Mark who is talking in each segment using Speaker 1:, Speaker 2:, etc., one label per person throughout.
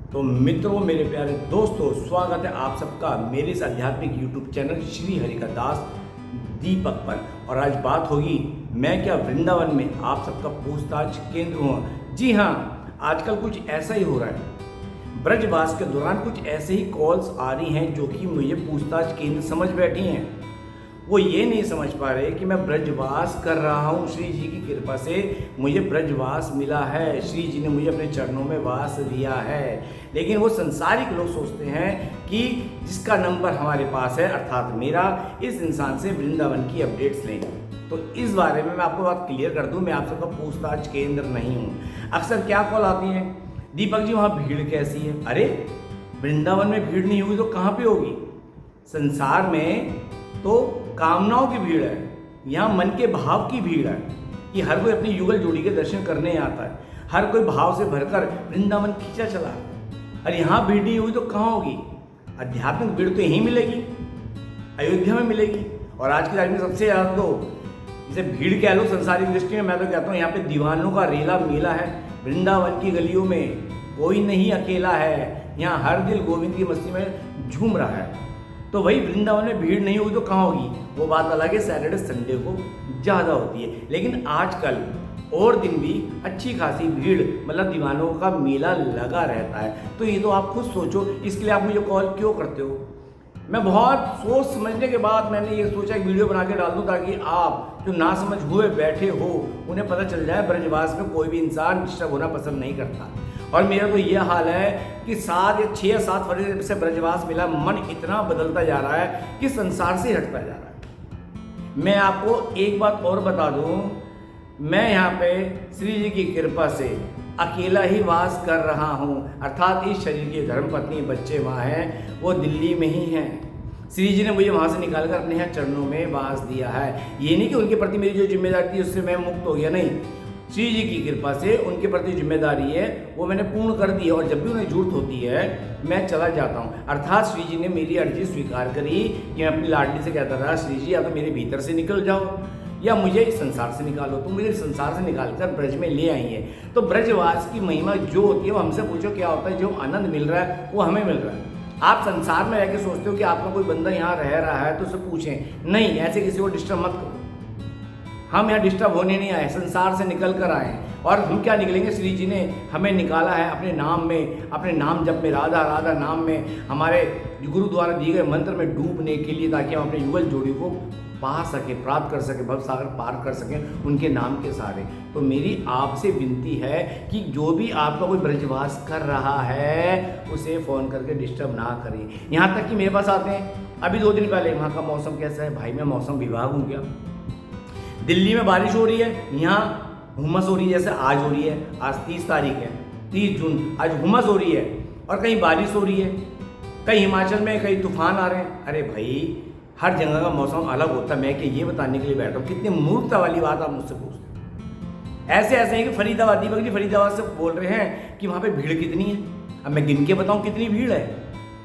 Speaker 1: तो मित्रों, मेरे प्यारे दोस्तों, स्वागत है आप सबका मेरे इस आध्यात्मिक यूट्यूब चैनल श्री हरि का दास दीपक पर। और आज बात होगी, मैं क्या वृंदावन में आप सबका पूछताछ केंद्र हूँ। जी हाँ, आजकल कुछ ऐसा ही हो रहा है। ब्रजवास के दौरान कुछ ऐसे ही कॉल्स आ रही हैं जो कि मुझे पूछताछ केंद्र समझ बैठी हैं। वो ये नहीं समझ पा रहे कि मैं ब्रजवास कर रहा हूँ। श्री जी की कृपा से मुझे ब्रजवास मिला है, श्री जी ने मुझे अपने चरणों में वास दिया है। लेकिन वो संसारिक लोग सोचते हैं कि जिसका नंबर हमारे पास है, अर्थात मेरा, इस इंसान से वृंदावन की अपडेट्स लें। तो इस बारे में मैं आपको बात क्लियर कर दूं, मैं आप सबका पूछताछ केंद्र नहीं हूँ। अक्सर क्या कॉल आती है, दीपक जी वहाँ भीड़ कैसी है? अरे वृंदावन में भीड़ नहीं होगी तो कहाँ पे होगी? संसार में तो कामनाओं की भीड़ है, यहाँ मन के भाव की भीड़ है कि हर कोई अपनी युगल जोड़ी के दर्शन करने आता है। हर कोई भाव से भरकर वृंदावन खींचा चला है। और यहाँ भीड़ नहीं हुई तो कहाँ होगी? आध्यात्मिक भीड़ तो यहीं मिलेगी, अयोध्या में मिलेगी। और आज की तारीख में सबसे ज़्यादा तो इसे भीड़ कह लो संसारिक दृष्टि में, मैं तो कहता हूँ यहाँ पे दीवानों का रेला मेला है। वृंदावन की गलियों में कोई नहीं अकेला है, यहाँ हर दिल गोविंद की मस्ती में झूम रहा है। तो वही वृंदावन में भीड़ नहीं होगी तो कहाँ होगी? वो बात अलग है, सैटरडे संडे को ज़्यादा होती है। लेकिन आजकल और दिन भी अच्छी खासी भीड़, मतलब दीवानों का मेला लगा रहता है। तो ये तो आप खुद सोचो, इसके लिए आप मुझे कॉल क्यों करते हो? मैं बहुत सोच समझने के बाद मैंने ये सोचा एक वीडियो बना के डाल दूँ, ताकि आप जो ना समझ हुए बैठे हो उन्हें पता चल जाए ब्रजवास में कोई भी इंसान डिस्टर्ब होना पसंद नहीं करता। और मेरा तो ये हाल है कि 7 या 6 या 7 फरवरी से ब्रजवास मिला, मन इतना बदलता जा रहा है कि संसार से हटता जा रहा है। मैं आपको एक बात और बता दूं, मैं यहाँ पे श्री जी की कृपा से अकेला ही वास कर रहा हूँ। अर्थात इस शरीर की धर्मपत्नी बच्चे वहाँ हैं, वो दिल्ली में ही हैं। श्री जी ने मुझे वहाँ से निकालकर अपने यहाँ चरणों में वास दिया है। ये नहीं कि उनके प्रति मेरी जो जिम्मेदारी थी उससे मैं मुक्त हो गया, नहीं। श्री जी की कृपा से उनके प्रति जिम्मेदारी है वो मैंने पूर्ण कर दी है। और जब भी उन्हें जरूरत होती है मैं चला जाता हूँ। अर्थात श्री जी ने मेरी अर्जी स्वीकार करी कि मैं अपनी लाडली से कहता रहा, श्री जी या तो मेरे भीतर से निकल जाओ या मुझे इस संसार से निकालो। तो मुझे इस संसार से निकालकर ब्रज में ले आई है। तो ब्रजवास की महिमा जो होती है वो हमसे पूछो क्या होता है। जो आनंद मिल रहा है वो हमें मिल रहा है। आप संसार में रह के सोचते हो कि आपका कोई बंदा यहाँ रह रहा है तो उससे पूछें, नहीं, ऐसे किसी को डिस्टर्ब मत करो। हम यहाँ डिस्टर्ब होने नहीं आए, संसार से निकल कर आए हैं। और हम क्या निकलेंगे? श्री जी ने हमें निकाला है अपने नाम में, अपने नाम जप में, राधा राधा नाम में, हमारे गुरु द्वारा दिए गए मंत्र में डूबने के लिए, ताकि हम अपने युगल जोड़ी को पा सके, प्राप्त कर सके, भव सागर पार कर सकें उनके नाम के सहारे। तो मेरी आपसे विनती है कि जो भी आपका कोई ब्रजवास कर रहा है उसे फ़ोन करके डिस्टर्ब ना करें। यहाँ तक कि मेरे पास आते हैं, अभी 2 दिन पहले, वहाँ का मौसम कैसा है? भाई मैं मौसम विभाग हूँ क्या? दिल्ली में बारिश हो रही है, यहाँ हुमस हो रही है। जैसे आज हो रही है, आज 30 तारीख है, 30 जून, आज हुमस हो रही है और कहीं बारिश हो रही है, कहीं हिमाचल में कहीं तूफान आ रहे हैं। अरे भाई, हर जगह का मौसम अलग होता है। मैं कि ये बताने के लिए बैठा हूँ, कितनी मूर्खता वाली बात आप मुझसे पूछते हैं। ऐसे ही कि फरीदाबाद, दीपक जी फरीदाबाद से बोल रहे हैं कि वहाँ पे भीड़ कितनी है। अब मैं गिन के बताऊँ कितनी भीड़ है,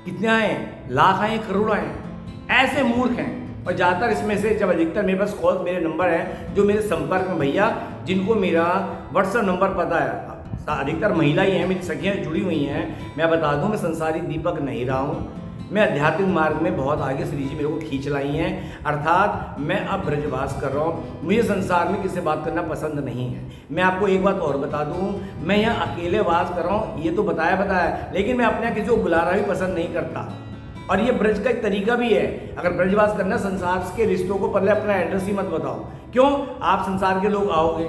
Speaker 1: कितने आए, लाख आए, करोड़ आए। ऐसे मूर्ख हैं। और ज़्यादातर इसमें से जब अधिकतर मेरे पास कॉल, मेरे नंबर हैं जो मेरे संपर्क में भैया, जिनको मेरा व्हाट्सएप नंबर पता है, अधिकतर महिला ही हैं, मेरी सखियाँ जुड़ी हुई हैं। मैं बता दूं, मैं संसारी दीपक नहीं रहा हूँ। मैं आध्यात्मिक मार्ग में बहुत आगे श्री जी मेरे को खींच लाई हैं। अर्थात मैं अब ब्रजवास कर रहा हूँ। मुझे संसार में किसी से बात करना पसंद नहीं है। मैं आपको एक बात और बता दूँ, मैं यहाँ अकेले वास कर रहा हूँ, ये तो बताया, लेकिन मैं अपने यहाँ किसी को बुलाना भी पसंद नहीं करता। और ये ब्रज का एक तरीका भी है। अगर ब्रजवास करना, संसार के रिश्तों को पहले अपना एड्रेस ही मत बताओ। क्यों? आप संसार के लोग आओगे,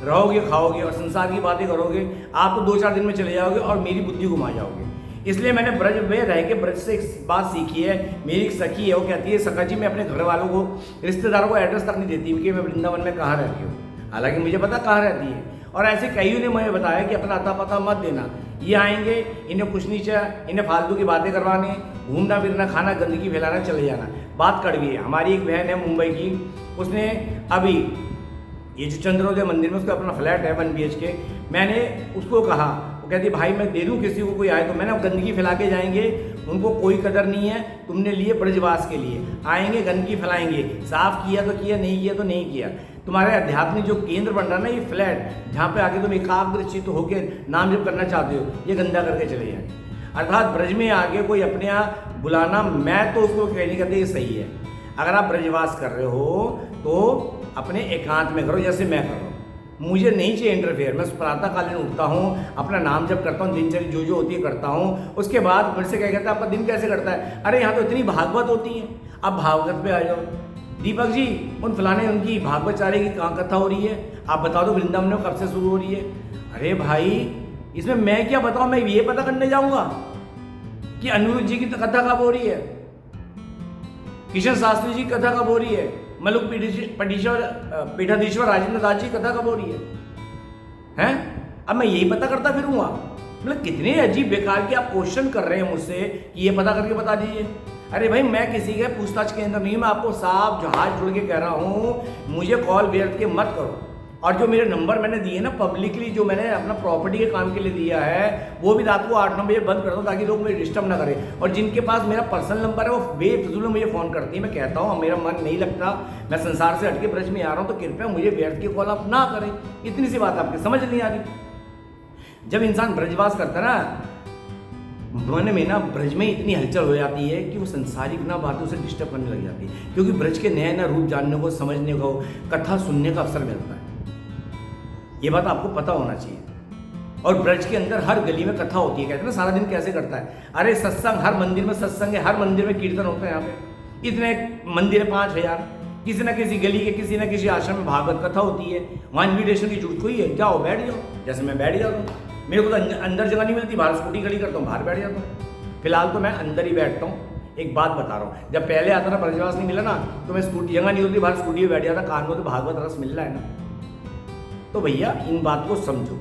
Speaker 1: रहोगे, खाओगे और संसार की बातें करोगे, आप तो 2-4 दिन में चले जाओगे और मेरी बुद्धि घुमा जाओगे। इसलिए मैंने ब्रज में रह के ब्रज से एक बात सीखी है। मेरी एक सखी है, वो कहती है, सखा जी मैं अपने घर वालों को, रिश्तेदारों को एड्रेस तक नहीं देती कि मैं वृंदावन में कहाँ रहती हूँ। हालांकि मुझे पता कहाँ रहती है। और ऐसे कईयों ने मुझे बताया कि अपना अता पता मत देना, ये आएंगे, इन्हें कुछ नहीं चाहिए, इन्हें फालतू की बातें करवाने, घूमना फिरना, खाना, गंदगी फैलाना, चले जाना। बात कड़वी है। हमारी एक बहन है मुंबई की, उसने अभी ये जो चंद्रोदय मंदिर में उसका अपना फ्लैट है 1 BHK, मैंने उसको कहा, वो कहती भाई मैं दे दूँ किसी को, कोई आए तो। मैंने गंदगी फैला के जाएंगे, उनको कोई कदर नहीं है। तुमने लिए ब्रजवास के लिए, आएंगे गंदगी फैलाएंगे, साफ किया तो किया, नहीं किया तो नहीं किया। तुम्हारे आध्यात्मिक जो केंद्र बन रहा है ना, ये फ्लैट, जहाँ पे आके तुम एकाग्रचित्त होकर नाम जप करना चाहते हो, ये गंदा करके चले जाए। अर्थात ब्रज में आके कोई अपने यहाँ बुलाना, मैं तो उसको कहने कहते ये सही है। अगर आप ब्रजवास कर रहे हो तो अपने एकांत में करो, जैसे मैं कर रहा हूँ। मुझे नहीं चाहिए इंटरफेयर। मैं प्रातः कालीन उठता हूँ, अपना नाम जप करता हूँ, दिनचर्या जो होती है करता हूँ। उसके बाद फिर से क्या कहता है आपका दिन कैसे करता है, अरे यहाँ तो इतनी भागवत होती है, अब भागवत पे आ जाओ। दीपक जी उन फलाने उनकी भागवतचार्य की कहाँ कथा हो रही है, आप बता दो वृंदावन में कब से शुरू हो रही है। अरे भाई इसमें मैं क्या बताऊँ, मैं ये पता करने जाऊँगा कि अनिरुद्ध जी की कथा कब हो रही है, किशन शास्त्री जी की कथा कब हो रही है, मलुक पीठाधीश्वर राजेंद्र दास जी कथा कब हो रही है? अब मैं यही पता करता फिरूंगा? मतलब कितने अजीब बेकार के आप क्वेश्चन कर रहे हैं मुझसे कि ये पता करके बता दीजिए। अरे भाई मैं किसी के पूछताछ के अंदर नहीं, मैं आपको साफ जहाज जुड़ के कह रहा हूँ, मुझे कॉल व्यर्थ के मत करो। और जो मेरे नंबर मैंने दिए ना पब्लिकली, जो मैंने अपना प्रॉपर्टी के काम के लिए दिया है, वो भी रात को 8-9 बजे बंद कर दो ताकि लोग मुझे डिस्टर्ब ना करें। और जिनके पास मेरा पर्सनल नंबर है वो बेफिजूल में मुझे फ़ोन करती है। मैं कहता हूँ मेरा मन नहीं लगता, मैं संसार से हटके ब्रज में आ रहा हूँ, तो कृपया मुझे व्यर्थ की कॉल आप ना करें। इतनी सी बात आपकी समझ नहीं आ रही। जब इंसान ब्रजवास करता है ना, मन में ना ब्रज में इतनी हलचल हो जाती है कि वो संसारिक ना बातों से डिस्टर्ब करने लग जाती है, क्योंकि ब्रज के नए नए रूप जानने को, समझने को, कथा सुनने का अवसर मिलता है। ये बात आपको पता होना चाहिए। और ब्रज के अंदर हर गली में कथा होती है। कहते हैं ना सारा दिन कैसे करता है, अरे सत्संग, हर मंदिर में सत्संग है, हर मंदिर में कीर्तन होता है। यहाँ पे इतने मंदिर है 5000, किसी ना किसी गली के किसी ना किसी आश्रम में भागवत कथा होती है। वहाँ इन्विटेशन की जरूरत हुई है, जाओ बैठ जाओ, जैसे मैं बैठ जाता हूँ। मेरे को तो अंदर जगह नहीं मिलती, बाहर स्कूटी खड़ी करता हूँ, बाहर बैठ जाता हूँ। फिलहाल तो मैं अंदर ही बैठता हूँ। एक बात बता रहा हूँ, जब पहले आता ना ब्रजवास नहीं मिला ना, तो मैं स्कूटी जगह नहीं होती, बाहर स्कूटी में बैठ जाता, कान में तो भागवत रस मिल रहा है ना। तो भैया इन बात को समझो।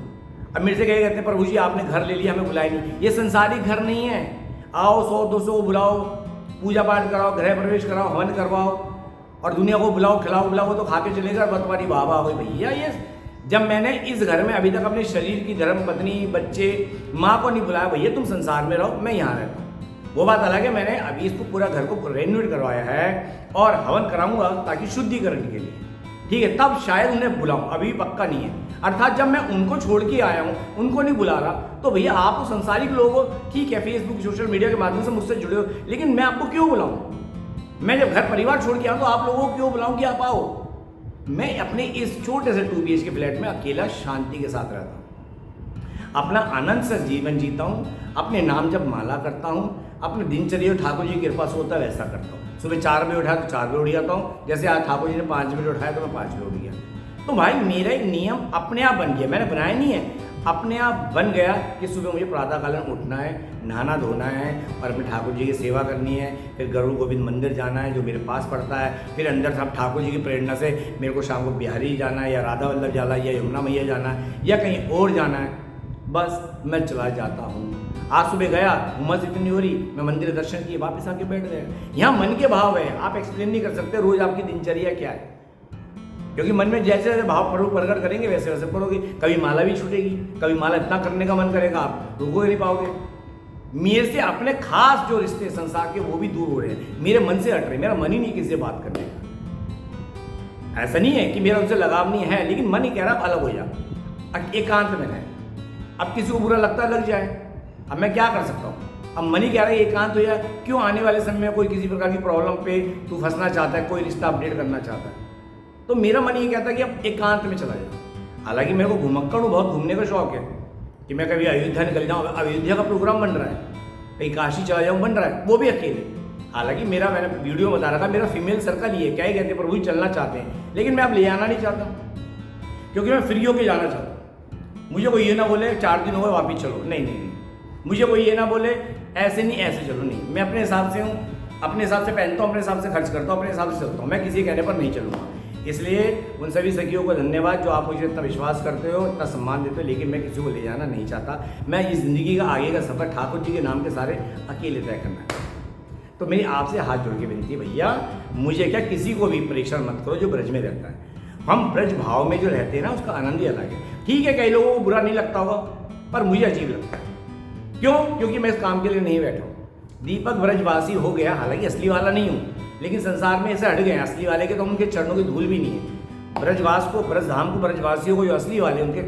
Speaker 1: अब मेरे से क्या कहते हैं, प्रभु जी आपने घर ले लिया, हमें बुलाए नहीं। ये संसारिक घर नहीं है। आओ 100-200 को बुलाओ, पूजा पाठ कराओ, गृह प्रवेश कराओ, हवन करवाओ, और दुनिया को बुलाओ, खिलाओ बुलाओ, तो खा के चलेगा, बतवारी बाबा हो गई। भैया ये जब मैंने इस घर में अभी तक अपने शरीर की धर्म पत्नी, बच्चे, माँ को नहीं बुलाया, भैया तुम संसार में रहो, मैं यहाँ रहता हूँ। वो बात अलग है, मैंने अभी इसको पूरा घर को रेनोवेट करवाया है और हवन कराऊंगा ताकि शुद्धिकरण के लिए, ठीक है, तब शायद उन्हें बुलाऊं, अभी पक्का नहीं है। अर्थात जब मैं उनको छोड़ के आया हूं, उनको नहीं बुला रहा, तो भैया आप तो संसारिक लोग हो, ठीक है, फेसबुक सोशल मीडिया के माध्यम से मुझसे जुड़े हो, लेकिन मैं आपको क्यों बुलाऊं? मैं जब घर परिवार छोड़ के आऊं तो आप लोगों को क्यों बुलाऊं कि आप आओ? मैं अपने इस छोटे से 2 BHK फ्लैट में अकेला शांति के साथ रहता हूँ, अपना आनंद से जीवन जीता हूँ, अपने नाम जब माला करता हूँ, अपने दिनचर्या ठाकुर जी की कृपा से होता है वैसा करता हूँ। सुबह 4 बजे उठाया तो 4 बजे उठ जाता हूँ, जैसे आज ठाकुर जी ने 5 बजे उठाया तो मैं 5 बजे उठ गया। तो भाई मेरा एक नियम अपने आप बन गया, मैंने बनाया नहीं है, अपने आप बन गया कि सुबह मुझे प्रातःकालीन उठना है, नहाना धोना है और अपने ठाकुर जी की सेवा करनी है। फिर गरुड़ गोविंद मंदिर जाना है जो मेरे पास पड़ता है। फिर अंदर साहब ठाकुर जी की प्रेरणा से मेरे को शाम को बिहारी जाना है, या राधा वल्लभ जाना है, या यमुना मैया जाना है, या कहीं और जाना है, बस मैं चला जाता हूँ। आज सुबह गया, उमस इतनी हो रही, मैं मंदिर दर्शन किए, वापस आके बैठ गए। यहाँ मन के भाव है, आप एक्सप्लेन नहीं कर सकते रोज आपकी दिनचर्या क्या है, क्योंकि मन में जैसे जैसे भाव प्रकट करेंगे वैसे वैसे पढ़ोगे। कभी माला भी छूटेगी, कभी माला इतना करने का मन करेगा आप रुको ही नहीं पाओगे। मेरे से अपने खास जो रिश्ते संसार के वो भी दूर हो रहे हैं, मेरे मन से हट रहे, मेरा मन ही नहीं किसी से बात करने का। ऐसा नहीं है कि मेरा उनसे लगाव नहीं है, लेकिन मन ही कह रहा अलग हो जा, एकांत में है। अब किसी को बुरा लगता लग जाए, अब मैं क्या कर सकता हूँ? अब मन ही कह रहा है एकांत हो जाए, क्यों आने वाले समय में कोई किसी प्रकार की प्रॉब्लम पे तू फंसना चाहता है, कोई रिश्ता अपडेट करना चाहता है, तो मेरा मन ये कहता है कि अब एकांत में चला जाए। हालांकि मेरे को घुमक्कड़ हूँ, बहुत घूमने का शौक है कि मैं कभी अयोध्या निकल जाऊँ, अयोध्या का प्रोग्राम बन रहा है, कहीं काशी चला जाऊँ बन रहा है, वो भी अकेले। हालांकि मैंने वीडियो बता रहा था, मेरा फीमेल सर्कल ही है, क्या ही कहते हैं, प्रभु जी चलना चाहते हैं, लेकिन मैं अब ले जाना नहीं चाहता, क्योंकि मैं फ्री होकर जाना चाहता हूँ। मुझे कोई ये ना बोले 4 दिन हो गए वापिस चलो, नहीं, मुझे कोई ये ना बोले ऐसे नहीं ऐसे चलो, नहीं, मैं अपने हिसाब से हूँ, अपने हिसाब से पहनता हूँ, अपने हिसाब से खर्च करता हूँ, अपने हिसाब से चलता हूँ, मैं किसी के कहने पर नहीं चलूँगा। इसलिए उन सभी सखियों को धन्यवाद जो आप मुझे इतना विश्वास करते हो, इतना सम्मान देते हो, लेकिन मैं किसी को ले जाना नहीं चाहता। मैं इस ज़िंदगी का आगे का सफ़र ठाकुर जी के नाम के सारे अकेले तय करना है। तो मेरी आपसे हाथ जोड़ के विनती है, भैया मुझे क्या, किसी को भी परेशान मत करो जो ब्रज में रहता है। हम ब्रज भाव में जो रहते हैं ना, उसका आनंद ही अलग है। ठीक है, कई लोगों को बुरा नहीं लगता होगा, पर मुझे अजीब लगता है। क्यों? क्योंकि मैं इस काम के लिए नहीं बैठा हूँ। दीपक ब्रजवासी हो गया, हालांकि असली वाला नहीं हूँ, लेकिन संसार में ऐसे हट गए असली वाले के, तो उनके चरणों की धूल भी नहीं है। ब्रजवास को, ब्रजधाम को, ब्रजवासियों को जो असली वाले उनके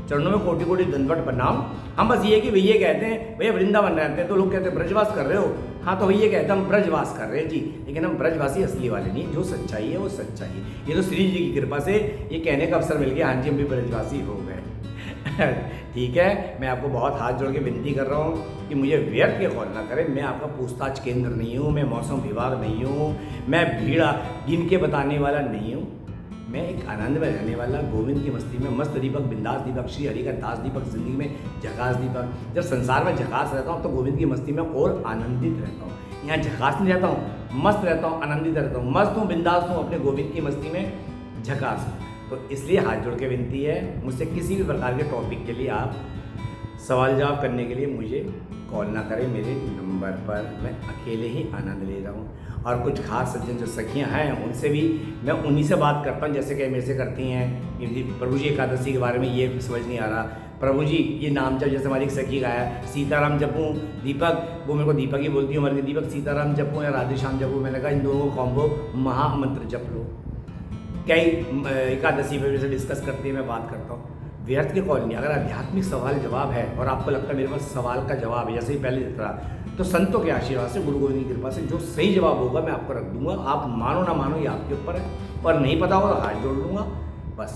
Speaker 1: चरणों में कोटि कोटि दंडवत प्रणाम। हम बस ये कि भैया कहते हैं भैया वृंदावन रहते हैं तो लोग कहते हैं ब्रजवास कर रहे हो। हाँ तो भैया कहते हैं हम ब्रजवास कर रहे हैं जी, लेकिन हम ब्रजवासी असली वाले नहीं, जो सच्चाई है वो सच्चाई है। ये तो श्री जी की कृपा से ये कहने का अवसर मिल गया, हाँ जी हम भी ब्रजवासी हो गए। ठीक है, मैं आपको बहुत हाथ जोड़ के विनती कर रहा हूँ कि मुझे व्यर्थ के कॉल ना करें। मैं आपका पूछताछ केंद्र नहीं हूँ, मैं मौसम विभाग नहीं हूँ, मैं भीड़ गिन के बताने वाला नहीं हूँ। मैं एक आनंद में रहने वाला, गोविंद की मस्ती में मस्त दीपक, बिंदास दीपक, श्री हरि का दास दीपक, जिंदगी में झकास दीपक। जब संसार में झकास रहता हूँ तो गोविंद की मस्ती में और आनंदित रहता हूँ। यहाँ झकास नहीं रहता हूँ, मस्त रहता हूँ, आनंदित रहता हूँ, मस्त हूँ, बिंदास हूँ, अपने गोविंद की मस्ती में झकास हूँ। तो इसलिए हाथ जोड़ के विनती है, मुझसे किसी भी प्रकार के टॉपिक के लिए आप सवाल जवाब करने के लिए मुझे कॉल ना करें मेरे नंबर पर। मैं अकेले ही आनंद ले रहा हूँ और कुछ खास सज्जन जो सखियाँ हैं उनसे भी मैं उन्हीं से बात करता हूँ, जैसे कि मेरे से करती हैं कि प्रभु जी एकादशी के बारे में ये समझ नहीं आ रहा, प्रभु जी ये नाम जब, जैसे हमारी एक सखी गाया सीताराम जपूँ दीपक, वो मेरे को दीपक ही बोलती हूँ, हमारे दीपक सीताराम जपूँ या राधे श्याम जपूँ। मैंने कहा इन दोनों को कॉम्बो महामंत्र जप लो। कई एकादशी पर से डिस्कस करते हैं, मैं बात करता हूँ। व्यर्थ के कॉल नहीं, अगर आध्यात्मिक सवाल जवाब है और आपको लगता है मेरे पास सवाल का जवाब है, जैसे ही पहले जितना, तो संतों के आशीर्वाद से, गुरु गोविंद की कृपा से जो सही जवाब होगा मैं आपको रख दूंगा। आप मानो ना मानो ये आपके ऊपर है, और नहीं पता होगा तो हाथ जोड़ लूँगा। बस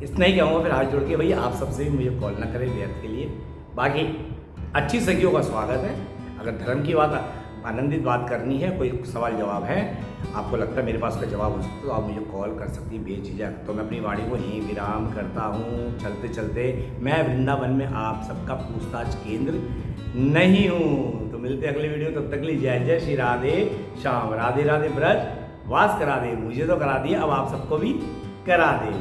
Speaker 1: इतना ही कहूँगा फिर हाथ जोड़ के, भैया आप सबसे भी मुझे कॉल ना करें व्यर्थ के लिए। बाकी अच्छी सखियों का स्वागत है। अगर धर्म की बात, आनंदित बात करनी है, कोई सवाल जवाब है, आपको लगता है मेरे पास का जवाब हो सकता है, तो आप मुझे कॉल कर सकती हैं बेझिझक। तो मैं अपनी वाणी को यहीं विराम करता हूँ। चलते चलते मैं वृंदावन में आप सबका पूछताछ केंद्र नहीं हूँ। तो मिलते अगले वीडियो, तब तक के लिए जय जय श्री राधे श्याम। राधे राधे ब्रज वास करा दे, मुझे तो करा दिया, अब आप सबको भी करा दे।